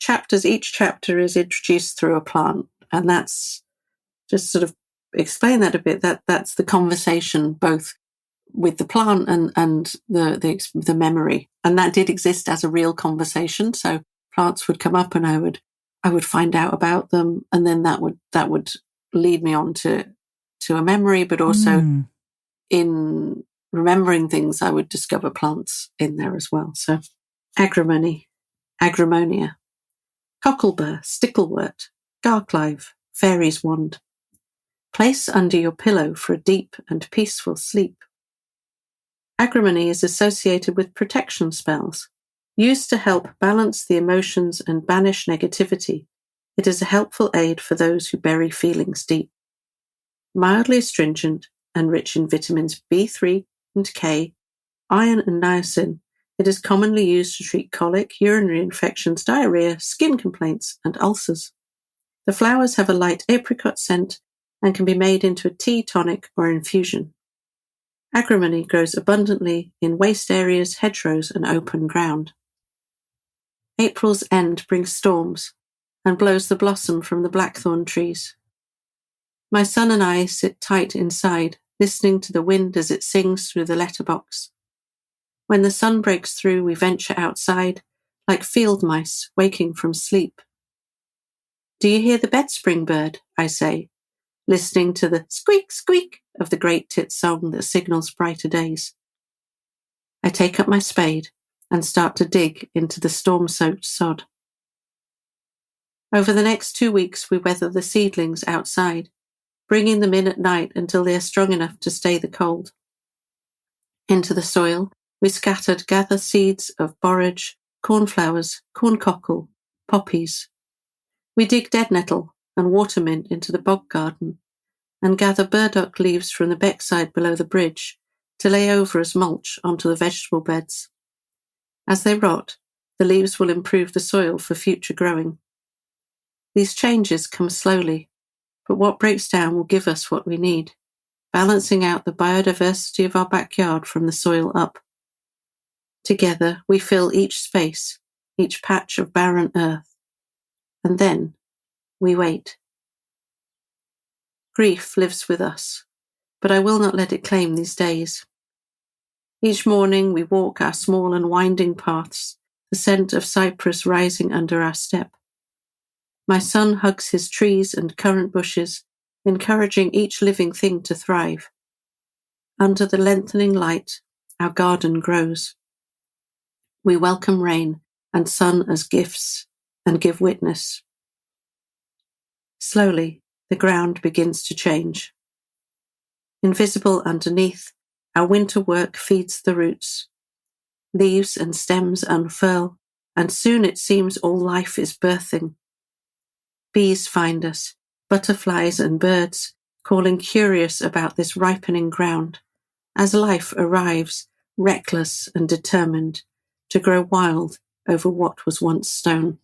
chapters, each chapter is introduced through a plant. And that's just sort of explain that a bit. That's the conversation, both with the plant and the memory. And that did exist as a real conversation. So plants would come up and I would find out about them. And then that would lead me on to a memory, but also in remembering things, I would discover plants in there as well. So agrimony, agramonia, cocklebur, sticklewort, garclive, fairy's wand. Place under your pillow for a deep and peaceful sleep. Agrimony is associated with protection spells. Used to help balance the emotions and banish negativity, it is a helpful aid for those who bury feelings deep. Mildly astringent and rich in vitamins B3 and K, iron and niacin, it is commonly used to treat colic, urinary infections, diarrhea, skin complaints, and ulcers. The flowers have a light apricot scent and can be made into a tea, tonic, or infusion. Agrimony grows abundantly in waste areas, hedgerows, and open ground. April's end brings storms and blows the blossom from the blackthorn trees. My son and I sit tight inside, listening to the wind as it sings through the letterbox. When the sun breaks through, we venture outside, like field mice waking from sleep. Do you hear the bedspring bird? I say, listening to the squeak, squeak of the great tit song that signals brighter days. I take up my spade and start to dig into the storm-soaked sod. Over the next 2 weeks, we weather the seedlings outside, bringing them in at night until they are strong enough to stay the cold. Into the soil, we gather seeds of borage, cornflowers, corncockle, poppies. We dig dead nettle and watermint into the bog garden and gather burdock leaves from the beckside below the bridge to lay over as mulch onto the vegetable beds. As they rot, the leaves will improve the soil for future growing. These changes come slowly, but what breaks down will give us what we need, balancing out the biodiversity of our backyard from the soil up. Together, we fill each space, each patch of barren earth, and then we wait. Grief lives with us, but I will not let it claim these days. Each morning we walk our small and winding paths, the scent of cypress rising under our step. My son hugs his trees and currant bushes, encouraging each living thing to thrive. Under the lengthening light, our garden grows. We welcome rain and sun as gifts and give witness. Slowly, the ground begins to change. Invisible underneath, our winter work feeds the roots. Leaves and stems unfurl, and soon it seems all life is birthing. Bees find us, butterflies and birds, calling curious about this ripening ground, as life arrives, reckless and determined, to grow wild over what was once stone.